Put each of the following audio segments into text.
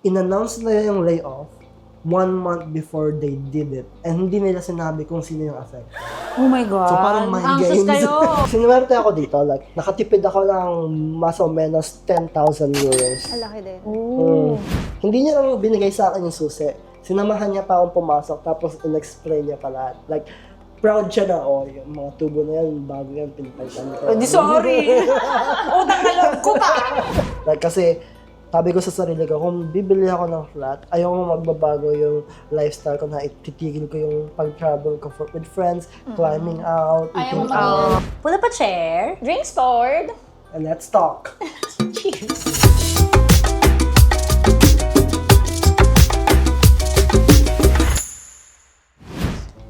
in-announce nila yung layoff 1 month before they did it. And hindi nila sinabi kung sino yung affect. Oh my God. So parang mind Anxious games. kayo. Sinuwerte ako dito. Like, nakatipid ako ng mas o menos 10,000 euros. Malaki din. Hindi niya lang binigay sa akin yung susi. Sinamahan niya pa akong pumasok, tapos in-explain niya pa lahat. Like, proud siya na, yung mga tubo na yan, bago yan, pinapalitan ko. Di sorry. Utang na loob ko pa. Like, kasi, sabi ko sa sarili ko, kung bibili ako ng flat, ayaw ko magbabago yung lifestyle ko na ititigil ko yung pag-travel ko with friends, climbing out, Ayaw mo eating out, Pull up a chair. Drinks forward. and let's talk. Cheers.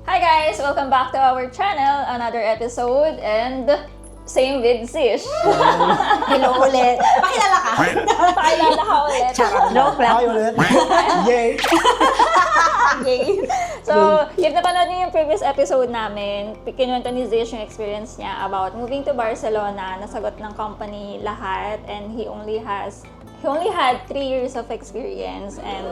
Hi guys! Welcome back to our channel. Another episode and same with Zish. Hello ulit. Pakilala ka. Pakilala ka ulit. Joke lang. Hi ulit! Yay! Yay! So, if napanood niyo yung previous episode namin, kinuwento ni Zish yung experience niya about moving to Barcelona, nasagot ng company lahat, and he only had 3 years of experience, and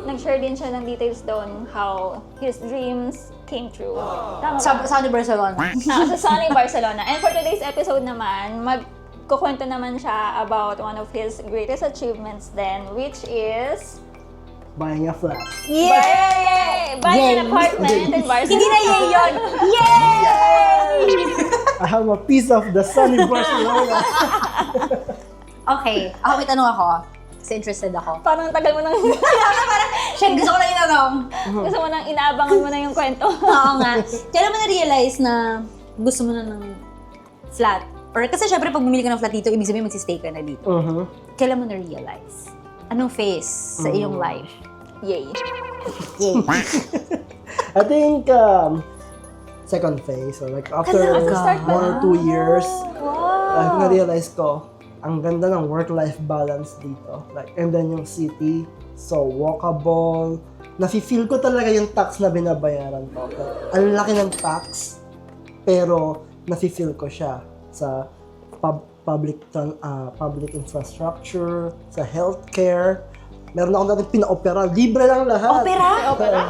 nag-share din siya ng details doon how his dreams came true. Tama ba? Sa Barcelona. Sa Sunny Barcelona. And for today's episode naman, magkukwento naman siya about one of his greatest achievements then, which is Buying a flat. Yay! Buying an Yay! apartment in Barcelona. Hindi na yay yun. Yay! I have a piece of the sunny Barcelona. Okay. Ako, may tanong ako. Kasi interested ako. Parang tagal mo nang Shit, gusto ko na yung tanong. gusto mo nang inaabangan mo na yung kwento. Oo nga. Kailan mo na-realize na gusto mo na ng flat? Or kasi syempre pag bumili ka ng flat dito, ibig sabihin magsistay ka na dito. Kailan mo na-realize? Anong phase sa iyong life? Yay! Yay. I think, second phase. So like after Talaga? 1 or 2 years, Wow. na-realize ko, ang ganda ng work-life balance dito. Like, and then yung city, so walkable. Nafe-feel ko talaga yung tax na binabayaran ko. Like, ang laki ng tax, pero nafe-feel ko siya sa public infrastructure, sa healthcare. Meron ako natin pina-opera. Libre lang lahat. Opera? Opera?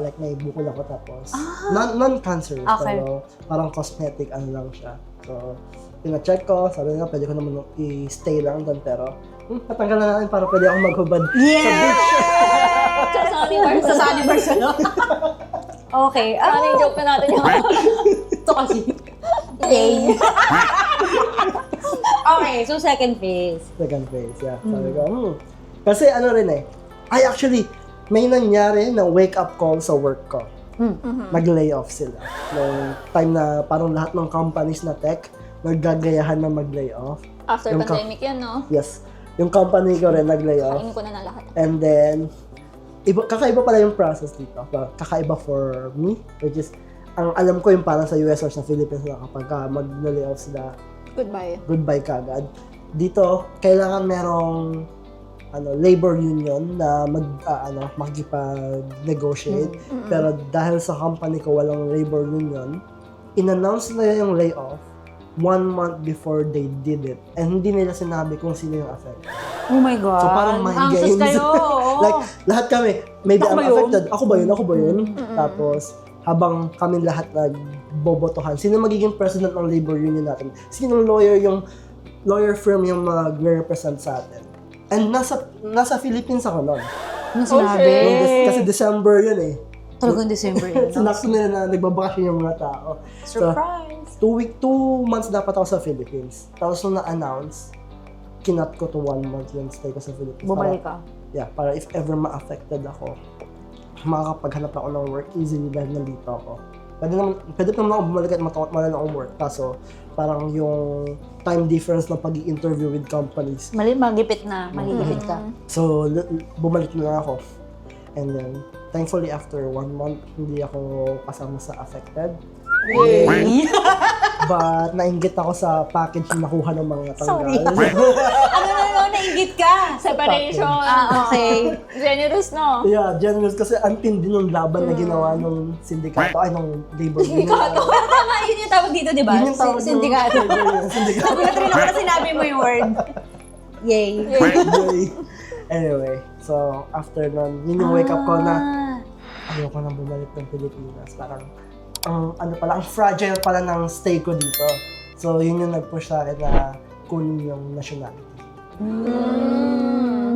Like may bukol ako tapos. Non-cancerous, Okay. pero parang cosmetic ano lang siya. So, pina-check ko, sabi nila pwede ko naman i-stay lang doon, pero patanggal na natin para pwede akong maghubad sa beach. Sa Sunny Barcelona. Sa Sunny Barcelona. Okay. Ano yung joke na natin yung Ito kasi. Yay. Okay, so second phase. Second phase, yeah. Sabi ko, Kasi ano rin actually, may nangyari na wake-up call sa work ko. Nag-layoff sila. Nung time na parang lahat ng companies na tech, naggagayahan na mag-layoff. After Yung pandemic yan, no? Yes. Yung company ko rin nag-layoff. Kainin ko na ng lahat. And then, kakaiba pala yung process dito. Kakaiba for me, which is, ang alam ko yung parang sa US or sa Philippines na kapag mag-layoff sila, goodbye kagad. Dito, kailangan merong labor union na makikipag-negotiate. Pero dahil sa company ko walang labor union, in-announce nila yung layoff 1 month before they did it. And hindi nila sinabi kung sino yung affect. Oh my God. So parang mind Anxious games. kayo. Like, lahat kami, maybe Ako I'm ba yun? affected. Ako ba yun? Tapos, habang kami lahat nagbobotohan, sino magiging president ng labor union natin? Sinong lawyer firm yung mag-represent sa atin? And nasa Philippines ako noon. Ano sinabi? Kasi December yun Talagang December yun. Sinakto nila na nagbabakasyon yung mga tao. Surprise! So, 2 months dapat ako sa Philippines. Tapos nung na-announce, kinat ko to 1 month yung stay ko sa Philippines. Bumalik ka. Para if ever ma-affected ako, makakapaghanap ako ng work easily dahil nandito ako. Pwede naman ako bumalik at matawa akong work. Kaso, parang yung time difference ng pag-i-interview with companies. Magipit ka. So, bumalik na ako. And then, thankfully, after 1 month, hindi ako kasama sa affected. Yay! But, nainggit ako sa package na nakuha ng mga tanggal. Sorry. Nainggit ka? Separation. Okay. Generous, no? Yeah, generous kasi ang tindi ng laban na ginawa ng sindikato, ng labor union. Tama, yun yung tawag dito, di ba? Yun yung tawag ng- Sindikato. Sindikato. Nagulat rin ako na sinabi mo yung word. Yay. Yay. Anyway, so after nun, yun yung wake up ko na ayoko nang bumalik ng Pilipinas. Parang, ang fragile pala ng stay ko dito. So, yun yung nag-push sa akin na kunin yung nationality.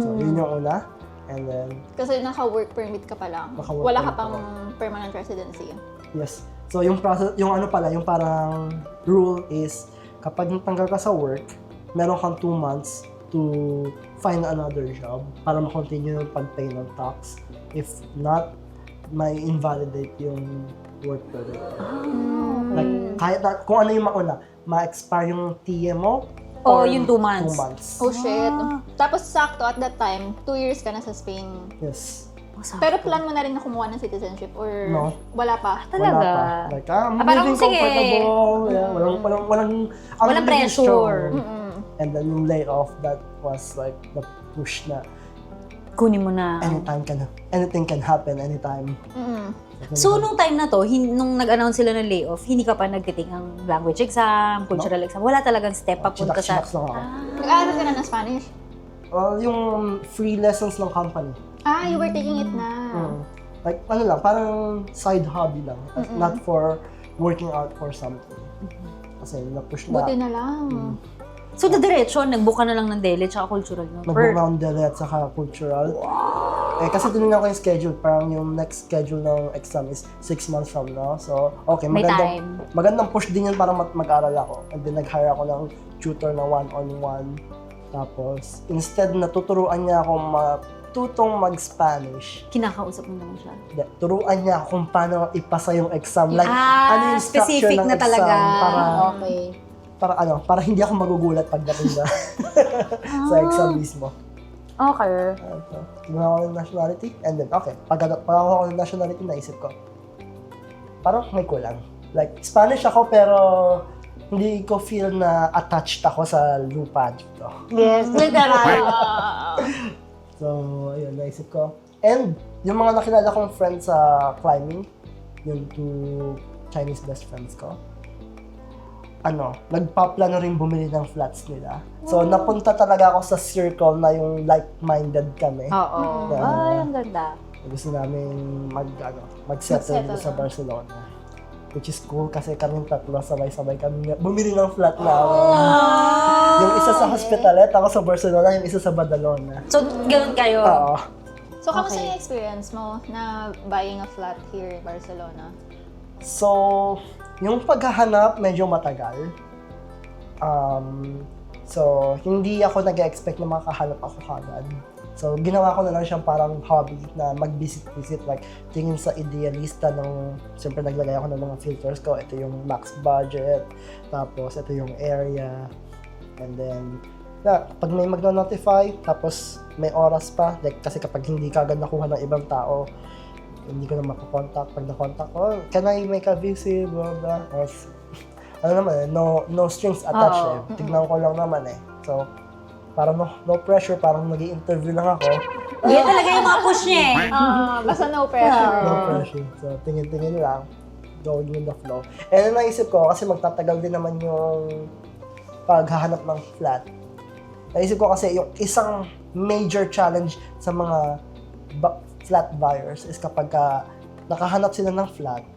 So, yun yung una. And then, Kasi naka-work permit ka pa lang. Naka-work Wala ka permit pang ako. permanent residency. yes. So, yung process, yung ano pala, yung parang rule is, kapag natanggal ka sa work, meron kang 2 months to find another job para ma-continue yung pag-pay ng tax. If not, may invalidate yung work permit. Like, kahit na, kung ano yung mauna, ma-expire yung TMO Oh, or yung 2 months. 2 months. Oh shit. Tapos sakto at that time, 2 years ka na sa Spain. Yes. Pero plan mo na rin na kumuha ng citizenship or No. wala pa? Talaga? Wala pa. Like, I'm parang living sige. comfortable. Yeah, walang Walang living pressure. strong. And then yung layoff, that was like the push na Kunin mo na. anything can happen anytime. So, nung time na to, nung nag-announce sila ng layoff, hindi ka pa nagtiting ng language exam, cultural exam. Wala talagang step papunta sa... Chinak-chinak lang ako. Nag-aaral ka na ng Spanish? Yung free lessons ng company. You were taking it na. Like, ano lang, parang side hobby lang. Not for working out for something. Kasi na-push na. Buti na lang. So, diretso, nag-book ka na lang ng DELE tsaka cultural. No? Nag-book ng DELE at saka cultural. Kasi tinignan ko yung schedule. Parang yung next schedule ng exam is 6 months from now. So, okay, May time. magandang push din yun para mag-aral ako. And then, nag-hire ako ng tutor na one-on-one. Tapos, instead na tuturuan niya ako matutong mag-Spanish. Kinakausap mo naman siya. Turuan niya ako kung paano ipasa yung exam. Like, ano yung structure specific ng na exam. talaga. Okay. Para hindi ako magugulat pagdating sa exam mismo. Okay. Gumawa ako ng nationality, and then, okay, pag ako ng nationality, naisip ko, parang may kulang. Like, Spanish ako, pero hindi ko feel na attached ako sa lupa dito. Yes, literal. So, ayun, naisip ko. And, yung mga nakilala kong friends sa climbing, yung 2 Chinese best friends ko, nagpaplano rin bumili ng flats nila. So, napunta talaga ako sa circle na yung like-minded kami. Oo. Ay, ang ganda. Gusto namin mag-settle dito sa Barcelona. Which is cool kasi kaming tatlo, sabay-sabay kami bumili ng flat na yung isa sa Hospitalet, ako sa Barcelona, yung isa sa Badalona. So, ganun kayo? Oo. So, kamusta Okay. yung experience mo na buying a flat here in Barcelona? So, yung paghahanap medyo matagal. So, hindi ako nag-expect na makahanap ako kagad. So, ginawa ko na lang siyang parang hobby na mag-visit-visit, like, tingin sa idealista ng, siyempre naglagay ako ng mga filters ko. Ito yung max budget, tapos ito yung area, and then, pag may magno-notify, tapos may oras pa, like, kasi kapag hindi ka agad nakuha ng ibang tao, hindi ko na makakontak. Pag na-contact ko, can I make a visit, blah, blah. Or, no strings attached Tignan ko lang naman So, parang no pressure, parang nag-i-interview lang ako. Yan talaga yung mga push niya Basta no pressure. No pressure. So, tingin-tingin lang, going with the flow. And naisip ko, kasi magtatagal din naman yung paghahanap ng flat. Naisip ko kasi yung isang major challenge sa mga flat buyers is kapag nakahanap sila ng flat,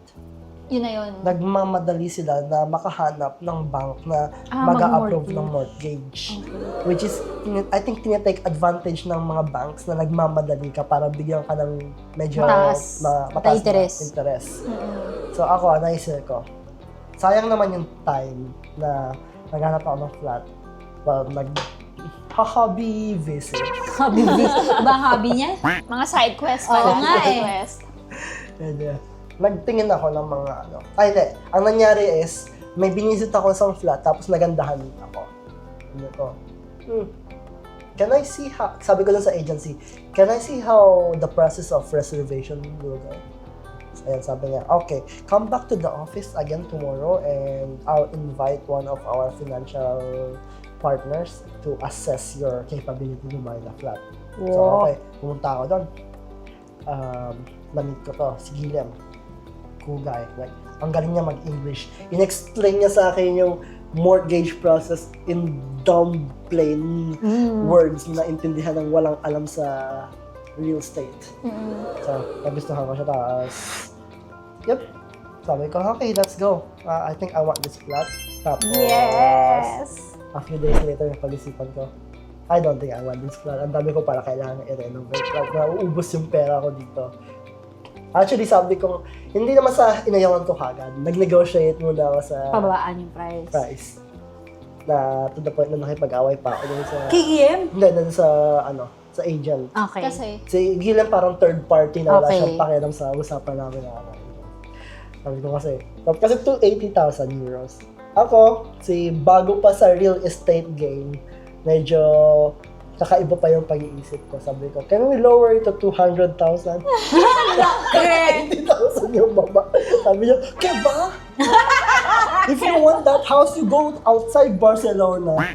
Yun na yun. nagmamadali sila na makahanap ng bank na mag-a-approve ng mortgage. Which is, I think, tinitake advantage ng mga banks na nagmamadali ka para bigyan ka ng medyo Mataas na interest. So ako, naisip ko, sayang naman yung time na naghanap ako ng flat. Well, hobby visit. Hobby ba hobby niya? Mga side quest Oo pala. nga side eh. quest. And, nagtingin ako ng mga hindi. Ang nangyari is, may binisit ako sa flat, tapos nagandahan ako. Can I see how, sabi ko lang sa agency, can I see how the process of reservation will go? So, ayan, sabi niya, okay, come back to the office again tomorrow and I'll invite one of our financial partners to assess your capability to buy the flat. So, okay, pumunta ako doon. Na-meet ko to, si Guillem. Cool guy. Like, ang galing niya mag-English. In-explain niya sa akin yung mortgage process in dumb, plain words na intindihan ng walang alam sa real estate. So, nagustuhan ko siya. Tapos, yep. Sabi ko, okay, let's go. I think I want this flat. Tapos, Yes! a few days later, pag-isipan ko, I don't think I want this flat. Ang dami ko pala kailangan i-renovate. Like, nauubos yung pera ko dito. Actually, sabi ko, hindi naman sa inayawan ko kagad. Nag-negotiate muna ako sa Pababaan yung price. price. Na to the point na nakipag-away pa ako dun sa... KEM? Hindi, dun sa, sa agent. Okay. Kasi, Si Gilan parang third party na wala Okay. siyang pakialam sa usapan namin na Sabi ko kasi 280,000 euros. Ako, bago pa sa real estate game, medyo kakaiba pa yung pag-iisip ko. Sabi ko, can we lower it to 200,000? Correct! 80,000 yung baba. Sabi niya, kaya ba? If you want that house, you go outside Barcelona.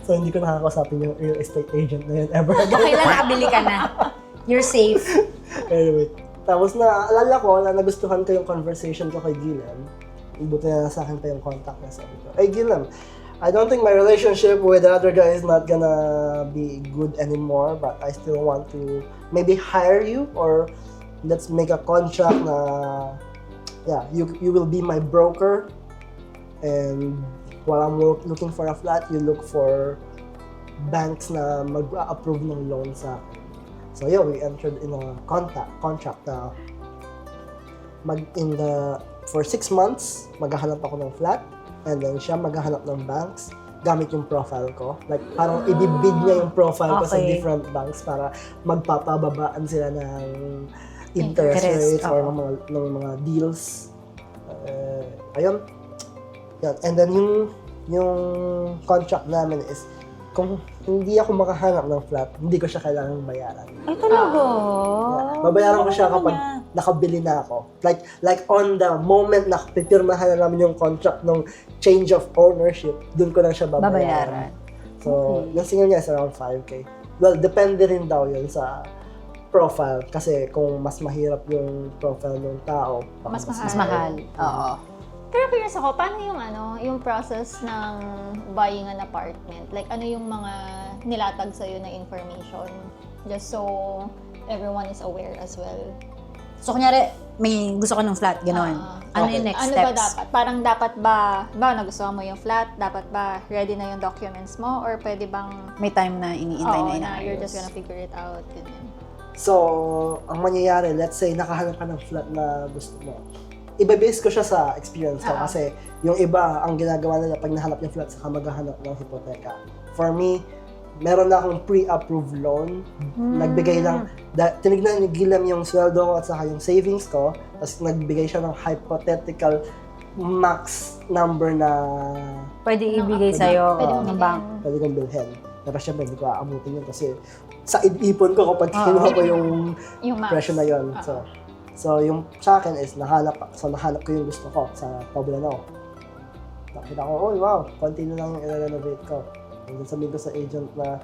So, hindi ko nakakausapin yung real estate agent na yun ever again. Okay lang, nakabili ka na. You're safe. Anyway, tapos naalala ko na nagustuhan ko yung conversation ko kay Gilan. Buti na sa akin pa yung contact niya. Sabi ko, hey Gilan, I don't think my relationship with the other guy is not gonna be good anymore, but I still want to maybe hire you or let's make a contract na, yeah, you will be my broker and while I'm looking for a flat, you look for banks na mag-approve ng loan sa akin. So yeah, we entered in a contract na for 6 months, maghahanap ako ng flat and then siya maghahanap ng banks gamit yung profile ko. Like, parang ibibid niya yung profile ko sa Okay. different banks para magpapababaan sila ng interest Interest, rates or oo. ng mga deals. Ayun. Yan. And then yung contract namin is kung hindi ako makahanap ng flat, hindi ko siya kailangang bayaran. Ay, talaga? Yeah. Babayaran ko siya kapag nakabili na ako. Like on the moment na pipirmahan na namin yung contract ng change of ownership, dun ko lang siya babayaran. So, yung single niya is around 5K. Well, depende rin daw yun sa profile. Kasi kung mas mahirap yung profile ng tao, baka Mas mahal. Mas mahal. Oo. pero curious ako, paano yung process ng buying an apartment? Like, ano yung mga nilatag sa'yo na information? Just so everyone is aware as well. So, kunyari, may gusto ka ng flat, gano'n. Ano Okay. yung next Ano steps? ba dapat? Parang dapat ba nagustuhan mo yung flat? Dapat ba ready na yung documents mo? Or pwede bang, May time na iniintay na na inaayos. you're just gonna figure it out? Ganyan. So, ang mangyayari, let's say, nakahanap ka ng flat na gusto mo. Ibe-base ko siya sa experience ko kasi yung iba, ang ginagawa nila pag nahanap yung flat, saka maghahanap ng hipoteka. For me, meron na akong pre-approved loan. Nagbigay lang, tinignan ni Gilam yung sweldo ko at saka yung savings ko, tapos nagbigay siya ng hypothetical max number na Pwede ibigay sa'yo Pwede ng mong bank. pwede kong bilhin. Pero syempre, hindi ko aamutin yun kasi sa ipon ko kapag kinuha ko yung Yung max. presyo na yun. So yung sa akin is nahanap ko yung gusto ko sa Poblano. Nakita ko, oh wow, konti na lang yung i-renovate ko. And then sabihin ko sa agent na,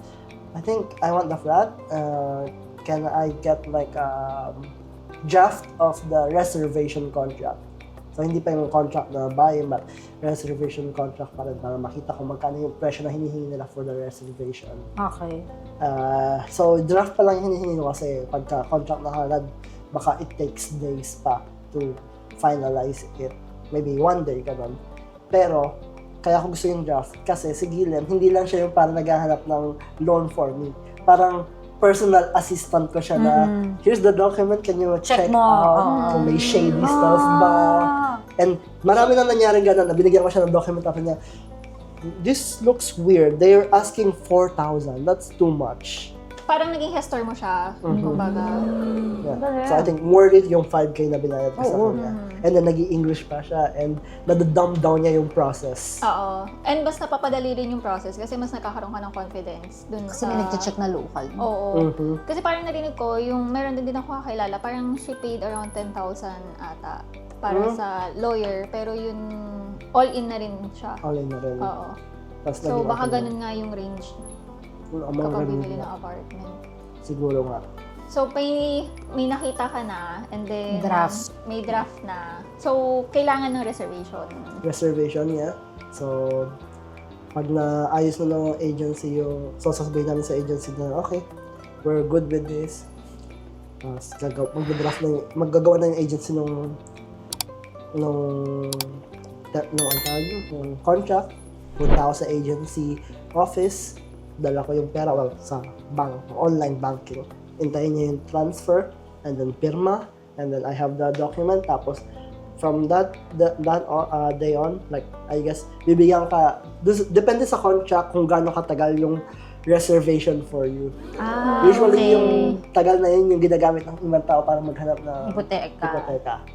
I think I want the flat. Can I get like a draft of the reservation contract? So hindi pa yung contract na buying, but reservation contract pa rin para makita ko magkano yung presyo na hinihingi nila for the reservation. Okay. So, draft pa lang yung hinihingi ko kasi pagka contract na kagad, baka it takes days pa to finalize it. Maybe 1 day, ganun. Pero, kaya ko gusto yung draft kasi si Gilen, hindi lang siya yung parang naghahanap ng loan for me. Parang personal assistant ko siya na, here's the document, can you check mo. out kung may shady stuff ba? And marami na nangyaring ganun na binigyan ko siya ng document tapos niya, this looks weird. They're asking 4,000. That's too much. Parang naging gestor mo siya. Kumbaga. Yeah. So I think worth it yung 5K na binayad ko sa kanya. And then nag-i-English pa siya and nadadumb down niya yung process. Oo. And mas napapadali rin yung process kasi mas nagkakaroon ka ng confidence dun Kasi sa... may nag-check na local. Oo. Kasi parang narinig ko, yung meron din ako kakilala, parang she paid around 10,000 ata para sa lawyer, pero yun all-in na rin siya. All in na rin. Oo. Tapos So naging baka okay na. ganun nga yung range Ang mga kapag ganun bibili na. ng apartment. Siguro nga. So, may nakita ka na, and then Draft. may draft na. So, kailangan ng Reservation, yeah. So, pag naayos na ng agency yung, so sasabihin namin sa agency na, okay, we're good with this. Tapos, maggagawa na yung agency ng contract. Punta ako sa agency office, dala ko yung pera, sa bank, online banking. Intayin niya yung transfer, and then pirma, and then I have the document. Tapos, from that day on, like, I guess, bibigyan ka, depende sa contract kung gaano katagal yung reservation for you. Usually, okay. yung tagal na yun yung ginagamit ng ibang tao para maghanap ng Hipoteka.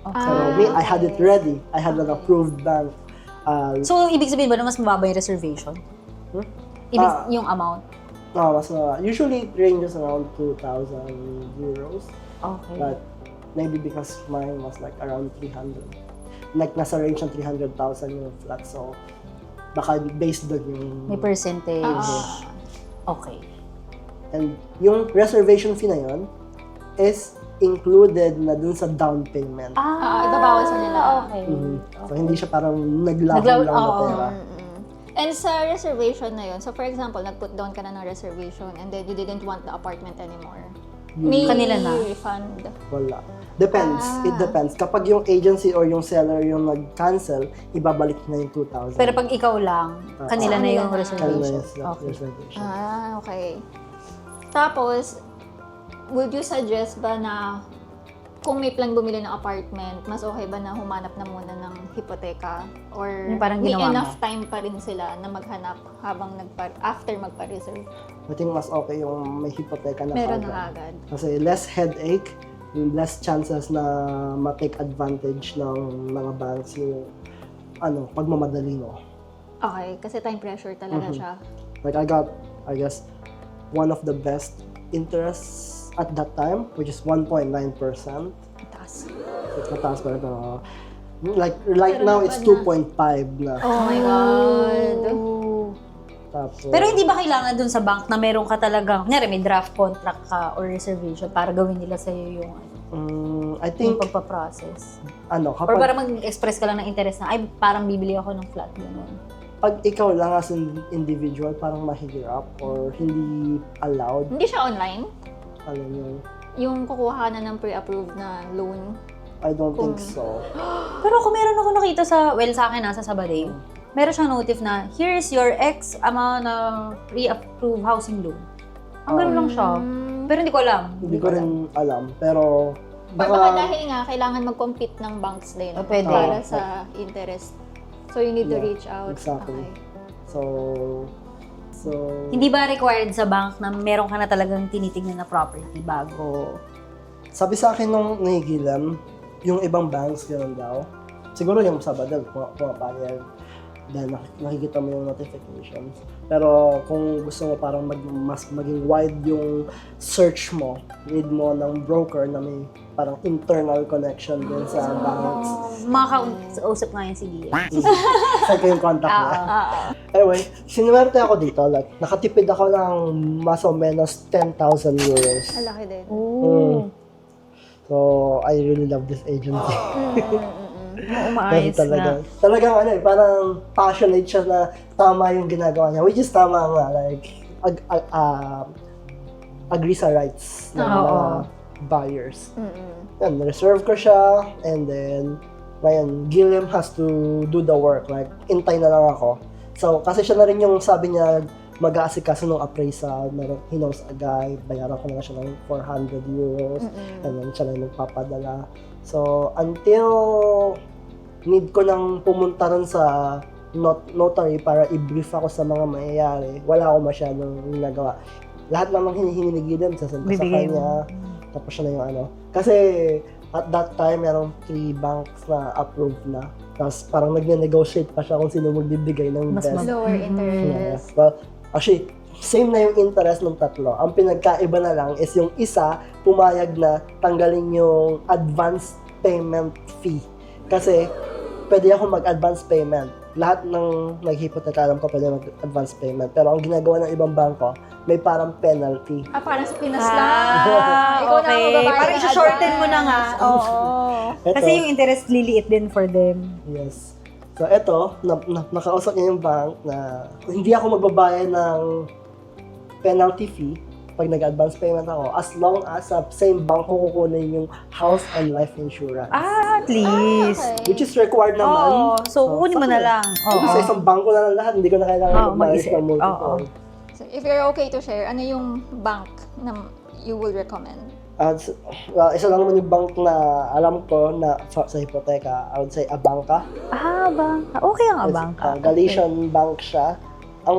Okay. So, me, I had it ready. I had an approved bank. So, ibig sabihin ba na mas mababa yung reservation? Yung amount? Mas usually, it ranges around 2,000 euros. Okay. But maybe because mine was like around 300. Like, nasa range ng 300,000 yung flat. So, baka based doon yung... May percentage. Okay. And yung reservation fee na yun is included na dun sa down payment. Ibabawasan nila. Okay. So, hindi siya parang naglaho lang na pera. And sa reservation na yun, so for example, nag-put down ka na ng reservation and then you didn't want the apartment anymore. May Kanila na. refund. Wala. Depends. It depends. Kapag yung agency or yung seller yung nag-cancel, ibabalik na yung 2,000. Pero pag ikaw lang, kanila na yung reservation. Okay. Reservation. Okay. Tapos, would you suggest ba na kung may plan bumili ng apartment, mas okay ba na humanap na muna ng hipoteka? Or Yung parang may ginawa mo? enough time pa rin sila na maghanap habang after magpa-reserve? I think mas okay yung may hipoteka na Meron agad. na agad. Kasi less headache, less chances na ma-take advantage ng mga banks yung pagmamadali mo. Okay, kasi time pressure talaga siya. Like I got, I guess, one of the best interests at that time, which is 1.9%. Taas. It's mataas pa rin, pero like right now it's 2.5 na. Oh my God. Tapos, Pero hindi ba kailangan dun sa bank na meron ka talagang, kunyari may draft contract ka or reservation para gawin nila sa'yo yung, I yung think, pagpaprocess? or Or para mag-express ka lang ng interest na, ay, parang bibili ako ng flat, gano'n. pag ikaw lang as an individual, parang mahirap or hindi allowed. Hindi siya online? Alam mo, Yung kukuha na ng pre-approved na loan? I don't think so. Pero kung meron ako nakita sa akin nasa Sabadell, meron siyang notif na, here's your X amount of pre-approved housing loan. Ang ganun lang siya. Pero hindi ko alam. Hindi ko rin alam, pero Or baka dahil nga, kailangan mag-compete ng banks din Pwede. para sa interest. So, you need to reach out. exactly. Okay. So, Hindi ba required sa bank na meron ka na talagang tinitignan na property bago? sabi sa akin nung nahigilan, yung ibang banks, gano'n daw. Siguro yung Sabadell, pumapayag. Dahil nakikita mo yung notifications. Pero kung gusto mo parang mas maging wide yung search mo, need mo ng broker na may parang internal connection din sa banks. Makakausap nga yun si Gia. Saan ko yung contact niya. Anyway, sinuwerte ako dito. Like, nakatipid ako ng mas o menos 10,000 euros. Malaki din. So, I really love this agency. Umaayos na. Talagang parang passionate siya na tama yung ginagawa niya. Which is tama nga, like, agree sa rights ng mga buyers. Yan, reserve ko siya, and then, ngayon, Guillem has to do the work. Like, intay na lang ako. So, kasi siya na rin yung sabi niya, mag-aasikaso ng appraisal, he knows a guy, bayaran ko na siya ng 400 euros, and then siya na yung magpapadala. So, until need ko nang pumunta rin sa notary para i-brief ako sa mga mangyayari, wala ako masyadong ginagawa. Lahat naman hinihingi ni Gideon, sasenta sa kanya, tapos siya na yung Kasi, at that time, merong 3 banks na approved na. Tapos parang nagne-negotiate pa siya kung sino magbibigay ng best. Lower interest. Well, actually, same na yung interest ng tatlo. Ang pinagkaiba na lang is yung isa, pumayag na tanggalin yung advance payment fee. Kasi, pwede ako mag-advance payment. Lahat ng nag-hypotheka, alam ko pwede mag-advance payment. Pero ang ginagawa ng ibang bangko, may parang penalty. Parang sa Pinas lang. Ikaw na ang okay. magbabayad Parang ng shorten mo na nga. advance. Oo. Ito, Kasi yung interest liliit din for them. yes. So, ito, nakausap niya yung bank na hindi ako magbabayad ng penalty fee pag nag-advance payment ako as long as sa same bank ko kukunin yung house and life insurance. At least. Okay. Which is required naman. Oo. So, kunin mo na lang. Kasi sa isang bangko na lang lahat, hindi ko na kailangan Oo, mag-manage mag-isip. ng multiple. So, if you're okay to share, ano yung bank na you will recommend? Well, isa lang naman yung bank na alam ko na sa hypotheka, I would say Abanca. Abangka. Okay ang Abangka. Galician bank siya. Ang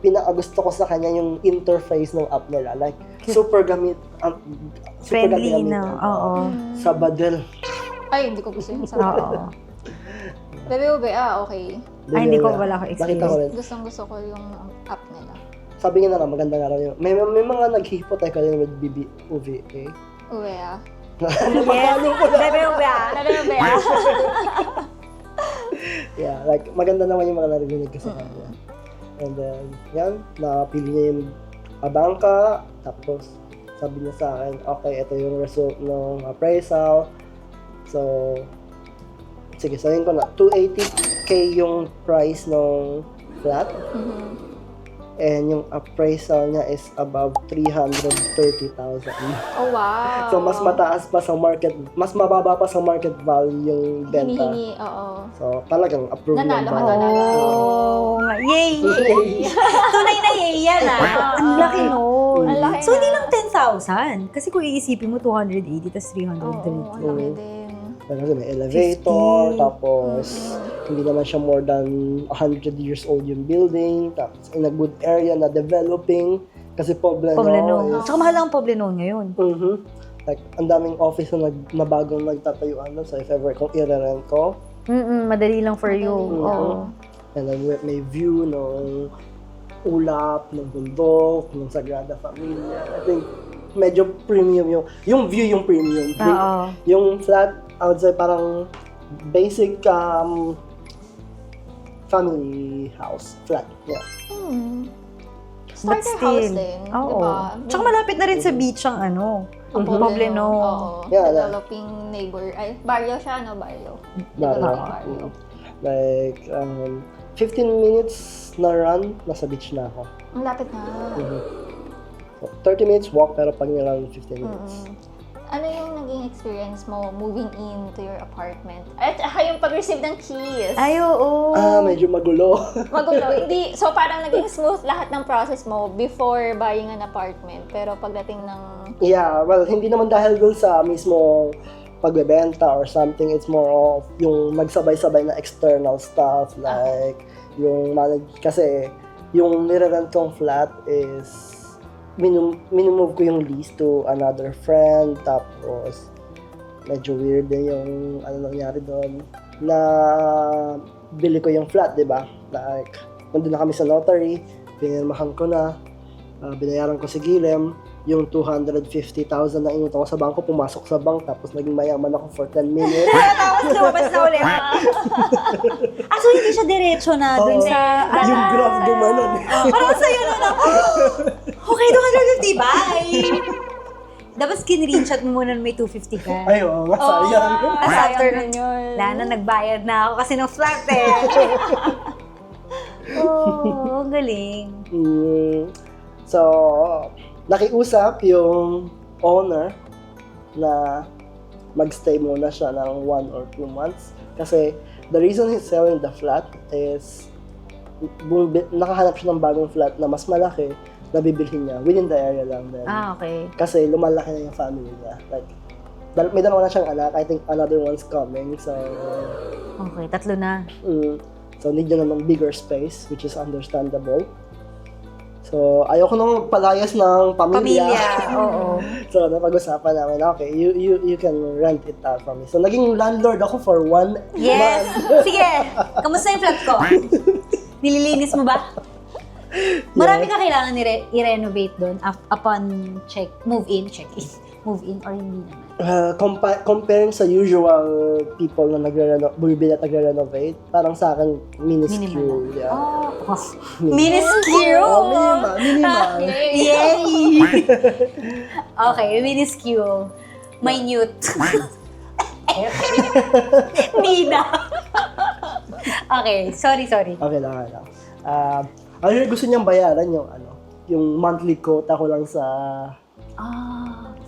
pinakagusto ko sa kanya yung interface ng app nila. Like, super Friendly gamitin. na. Oo. Sabadell. Ay, hindi ko gusto yung sa Oo. Bebe Ube, okay. Ay, hindi ko wala ko Nakita ko rin. Gustong-gusto ko yung app nila. Sabi nga na maganda nga raw yun. May mga nag-hypotheka din with BBOVA. Ube, Yes. Bebe Ube. Bebe Ube, Yeah, like, maganda naman yung mga narinig ko sa kanya. And then, yan, napili niya yung Abanca, tapos sabi niya sa akin, okay, ito yung result ng appraisal. So, sige, sabihin ko na, 280k yung price ng flat. And yung appraisal niya is above 330,000. Oh, wow. So, mas mataas pa sa market, mas mababa pa sa market value yung benta. Hinihingi, oo. So, talagang approve Nanalo ng ka bank. talaga. Oo nga. Yay! Tunay na yay yan Ang laki nun. Ang laki So, na. hindi lang 10,000. Kasi kung iisipin mo, 280 tas 330. Oo, ang laki din. Kasi may elevator, 50. tapos hindi naman siya more than 100 years old yung building, tapos in a good area na developing, kasi Poblenou Poblenou. is... Tsaka mahal ang Poblenou ngayon. Like, ang daming office na bagong nagtatayuan doon, so if ever kung i-rent ko, Madali lang for you. Mhm. Oo. and then may view ng ulap, ng bundok, ng Sagrada Familia, I think medyo premium yung view yung premium. Oo. Yung flat, I would say parang basic family house, flat. Yeah. But Starter house still. din, Oo. diba? Tsaka malapit na rin sa beach ang Poblenou. Oo. Yeah, Developing neighbor. Ay, barrio siya, no? Barrio. Barrio. Developing barrio. Like 15 minutes na run, nasa beach na ako. Ang lapit na. So, 30 minutes walk pero pag nilang 15 minutes. Ano yung naging experience mo moving into your apartment? At yung pag-receive ng keys. Ay, oo. Medyo magulo. Magulo. Hindi, so parang naging smooth lahat ng process mo before buying an apartment. Pero pagdating ng... Yeah, well, hindi naman dahil dun sa mismo pagbebenta or something. It's more of yung magsabay-sabay na external stuff. Like, yung kasi yung nire-rent kong flat is minumove ko yung lease to another friend. Tapos, medyo weird din yung nangyari doon. Na bili ko yung flat, di ba? Like, nandun na kami sa notary, pinirmahan ko na, binayaran ko si Gilem, yung 250,000 na inutang ko sa bangko, pumasok sa bank, tapos naging mayaman ako for 10 minutes. Tapos lumabas na ulit. So hindi siya diretso na dun Oo. sa... Yung graph gumanon. Parang sa'yo na lang. Okay, 250, bye! Dapat screenshot mo muna na may 250 ka. Ay, oo, sayang. Tapos after Sayang yun. wala na, nagbayad na ako kasi ng flat eh. Ang galing. So, nakiusap yung owner na magstay muna siya ng 1 or 2 months. Kasi the reason he's selling the flat is nakahanap siya ng bagong flat na mas malaki na bibilhin niya within the area lang din. Okay. Kasi lumalaki na yung family niya. Like, may dalawa na siyang anak. I think another one's coming. So, Okay, 3 na. so need niya na ng bigger space, which is understandable. So, ayoko nang palayas ng pamilya. Oo. So, napag-usapan namin, okay, you can rent it out from me. So, naging landlord ako for 1 Yes! month. Sige! Kamusta yung flat ko? Nililinis mo ba? Marami ka kailangan i-renovate doon upon move-in, check-in. move in or hindi naman? Comparing sa usual people na bumibili at nagre-renovate, parang sa akin, minuscule. Minimal. Yeah. Oh. Minuscule! Minimal. Yay! Okay, minuscule. Minute. Nina. Okay, sorry. Okay lang. Actually, gusto niyang bayaran yung monthly quota ko lang sa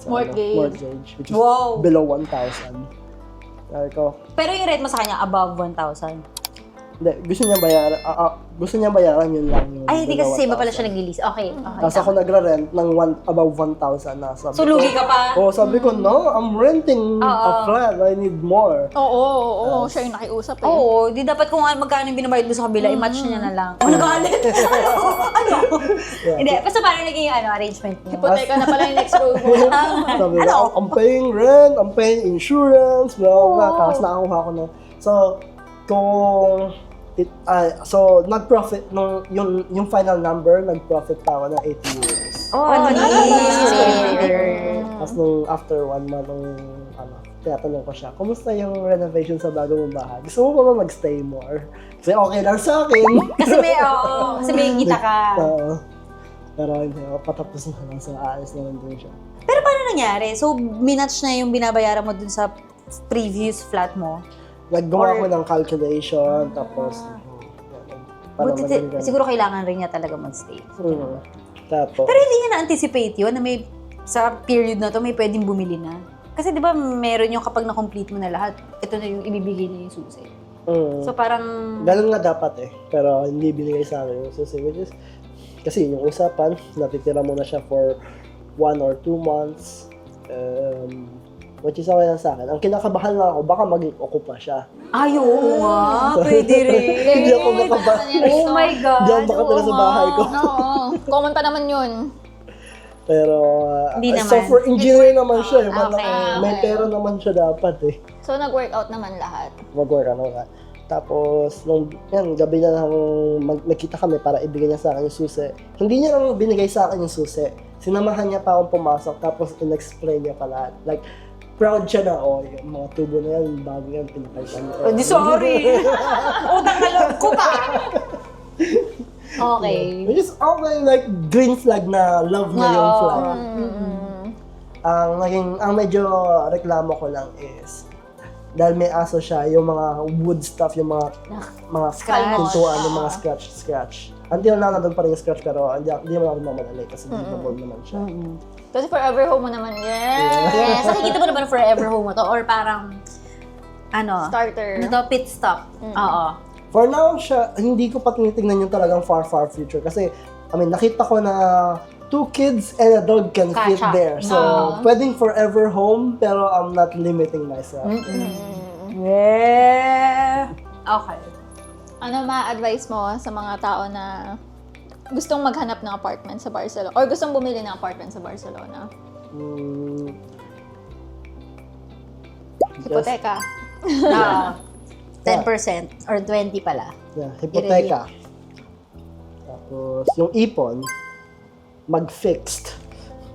mortgage, which is Wow. below 1,000. Sabi ko, Pero yung rate mo sa kanya, above 1,000. hindi, gusto niyang bayaran yun lang. Yung Ay, hindi kasi below sa iba pala 1,000. siya nag-release. Okay. Tapos ako nagre-rent ng above 1,000 na. Sabi So, ko, lugi ka pa? sabi ko, no, I'm renting a flat. I need more. Oo, siya yung nakiusap eh. Oo, di dapat kung magkano yung binabayad mo sa kabila, i-match niya na lang. Oh, nagalit! Ano? Hindi, basta paano naging arrangement niyo? Hipoteka na pala yung next road mo. Sabi ko, I'm paying rent, I'm paying insurance, blah, blah, blah. Tapos nakakuha ko na. So, nag-profit, yung final number, nag-profit pa ako ng 80 euros. Oh, Tapos after 1 month, tinatanong ko siya, kumusta yung renovation sa bago mong bahay? Gusto mo ba mag-stay more? Kasi okay lang sa akin. Kasi may kita ka. Pero hindi, patapos na lang, so aalis naman din siya. Pero paano nangyari? So, minatch na yung binabayaran mo dun sa previous flat mo? Naggawa ko ng calculation, tapos Siguro kailangan rin niya talaga mag-stay. Tapos, Pero hindi niya na-anticipate yun na may, sa period na to may pwedeng bumili na. Kasi di ba meron yung kapag na-complete mo na lahat, ito na yung ibibigay na yung susi. So parang... ganun nga dapat pero hindi binigay sa akin yung susi, which is, kasi yung usapan, natitira mo na siya for 1 or 2 months, which is okay lang sa akin. Ang kinakabahan lang ako, baka maging okupa siya. Ay, oo nga, pwede rin. Hindi ako nakabahan. Oh my God. Hindi ako makatira sa bahay ko. Oo, common pa naman yun. Pero, Hindi naman. software engineer naman siya. Okay. May pera naman siya dapat So, nag-workout naman lahat. Mag-work nga. Tapos, gabi na lang nagkita kami para ibigay niya sa akin yung susi. Hindi niya lang binigay sa akin yung susi. Sinamahan niya pa akong pumasok, tapos in-explain niya pa lahat. Like, proud siya na, yung mga tubo na yan, bago yan, pinapalitan ko. Oh, di sorry. Utang na loob ko pa. Okay. Which is okay, like, green flag na love niya yung flag. Ang medyo reklamo ko lang is, dahil may aso siya, yung mga wood stuff, yung mga pintuan, yung mga scratch. Until now, nandun pa rin yung scratch, pero hindi mo naman mamadali kasi livable naman siya. Kasi forever home mo naman yan. Yes, nakikita mo naman forever home mo to or parang Starter. pit stop. Oo. For now, hindi ko pa tinitingnan yung talagang far future kasi, nakita ko na 2 kids and a dog can fit Kasha. there. So, pwedeng forever home, pero I'm not limiting myself. Yeah. Okay. Ano ma-advise mo sa mga tao na gustong maghanap ng apartment sa Barcelona or gustong bumili ng apartment sa Barcelona? Hipoteka. 10% or 20 pala. Yeah, hipoteka. Tapos, yung ipon, mag-fixed.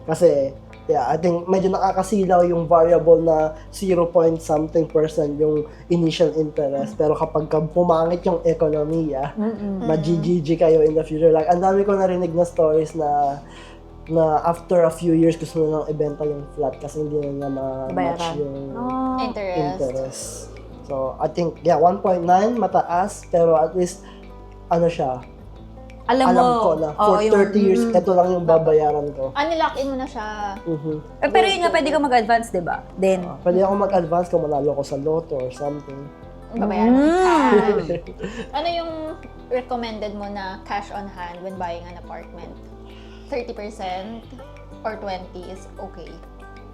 Kasi, I think medyo nakakasilaw yung variable na 0.something% yung initial interest. Pero kapag pumangit yung ekonomiya, ma-GGG kayo in the future. Like, ang dami ko narinig na stories na after a few years gusto na nang ibenta yung flat kasi hindi na ma-match yung interest. So, I think, 1.9, mataas, pero at least, siya, alam ko na, for 30 years, ito lang yung babayaran ko. Nilock in mo na siya. Pero yun nga, pwede ka mag-advance, di ba? Then, Pwede ako mag-advance kung manalo ko sa lotto or something. Babayaran mo cash. Ano yung recommended mo na cash on hand when buying an apartment? 30% or 20 is okay?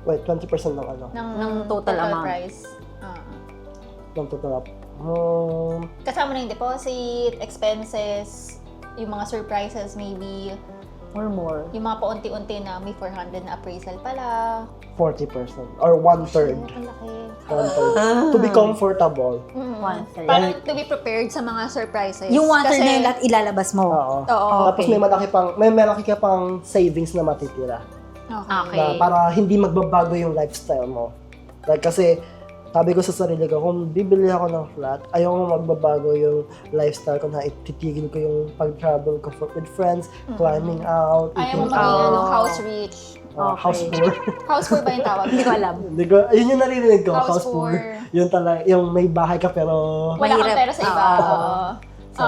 Wait, 20% ng ng total amount. Price. Ng total Kasama na yung deposit, expenses, yung mga surprises maybe, or more. yung mga paunti-unti na may 400 na appraisal pala. 40% or 1/3. Ang laki. 1/3. To be comfortable. 1/3. Parang to be prepared sa mga surprises. Yung 1/3 Kasi- na yung lahat ilalabas mo. Oo. Oo. Tapos may malaki ka pang savings na matitira. Okay. Na para hindi magbabago yung lifestyle mo. Like, kasi, sabi ko sa sarili ko, kung bibili ako ng flat, ayaw mo magbabago yung lifestyle ko na ititigil ko yung pag-travel ko with friends, climbing out, Ayaw mo eating maging out, house rich. house poor. House poor ba yung tawag? Hindi ko alam. Yun yung naririnig ko, House house poor. poor. Yun talaga, yung may bahay ka pero, Wala kang Mahirap. pera sa iba. Oo. Oo. so,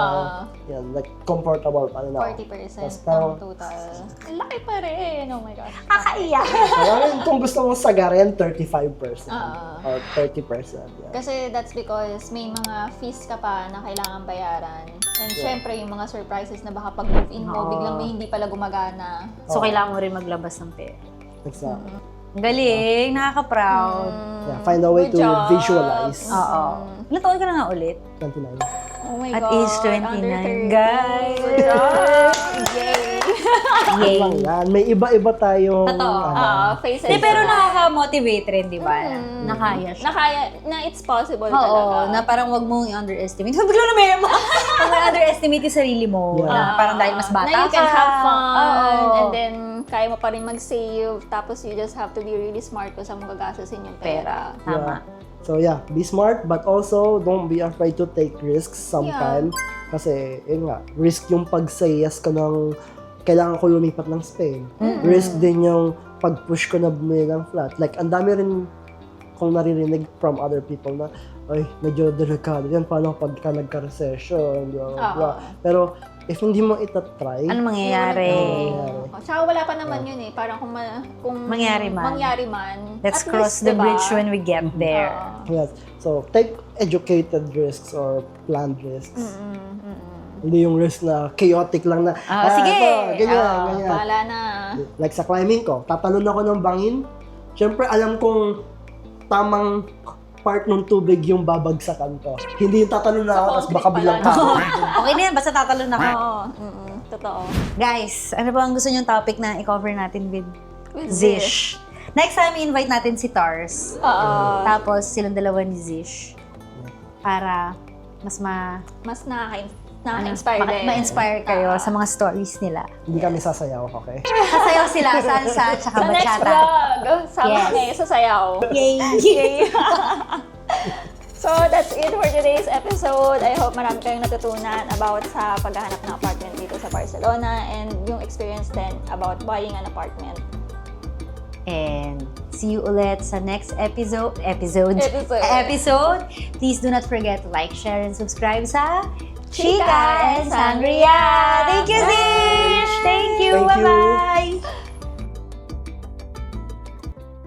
yan, like, comfortable pa rin ako. 40% Tapos ng parang- total. Ang laki pa rin. Oh my gosh. Kakaiyak. Parang kung gusto mong sagarin, 35%. Or 30%. Yeah. Kasi that's because may mga fees ka pa na kailangan bayaran. And syempre, yung mga surprises na baka pag move-in mo, biglang may hindi pala gumagana. So, kailangan mo rin maglabas ng pera. Exactly. Ang galing, nakaka-proud. Yeah, find a way Good to job. visualize. Oo. Ilan taon ka na nga ulit? 29. Oh my At God. age 29, under 30. guys. Good job. Yay. Yay. Lang yan. May iba-iba tayong... Totoo. Faces. Hindi, pero nakaka-motivate rin, di ba? Mm. Nakaya siya. Nakaya, na it's possible Oo, talaga. na parang wag mong i-underestimate. Bigla na memo. Huwag mo i-underestimate yung sarili mo. Yeah. Na parang dahil mas bata na you can ka. have fun, Oo. and then kaya mo pa rin mag-save, tapos you just have to be really smart kung saan mo gagastusin yung pera. Tama. So yeah, be smart but also don't be afraid to take risks sometimes. Kasi, yun nga, risk yung pag-say yes ko ng kailangan ko lumipat ng Spain. Risk din yung pag-push ko na bumili ng flat. Like, ang dami rin kong naririnig from other people na, ay, medyo delikado yan. Paano pagka nagka-recession? Blah, blah, blah. Pero, if hindi mo itatry, Ano mangyayari? Tsaka wala pa naman yun eh. Parang kung Mangyari man. Let's at cross least, the diba? bridge when we get there. yes. So, take educated risks or planned risks. Hindi yung risk na chaotic lang na, Sige. ito, ganyan. Bahala na. Like sa climbing ko, tatalon ako ng bangin. Siyempre, alam kong tamang part ng tubig yung babagsakan ko. Hindi yung tatalon na ako, tapos baka concrete bilang pala, ka. Okay na yan, basta tatalon ako. Oo. Totoo. Guys, ano ba ang gusto nyong topic na i-cover natin with With Zish? Next time, i-invite natin si Tars. Oo. Tapos, silang dalawa ni Zish. Para mas Mas nakaka-inspire din. ma-inspire kayo sa mga stories nila. Hindi kami sasayaw, okay? Sasayaw sila, salsa, tsaka Sa next bachata. vlog, sama Yes. ngayon sa sayaw. Yay! So, that's it for today's episode. I hope marami kayong natutunan about sa paghahanap ng apartment dito sa Barcelona and yung experience din about buying an apartment. And see you ulit sa next episode. Please do not forget to like, share, and subscribe sa Chika and Sangria. Thank you, Zish! Thank you! Thank you. Bye-bye!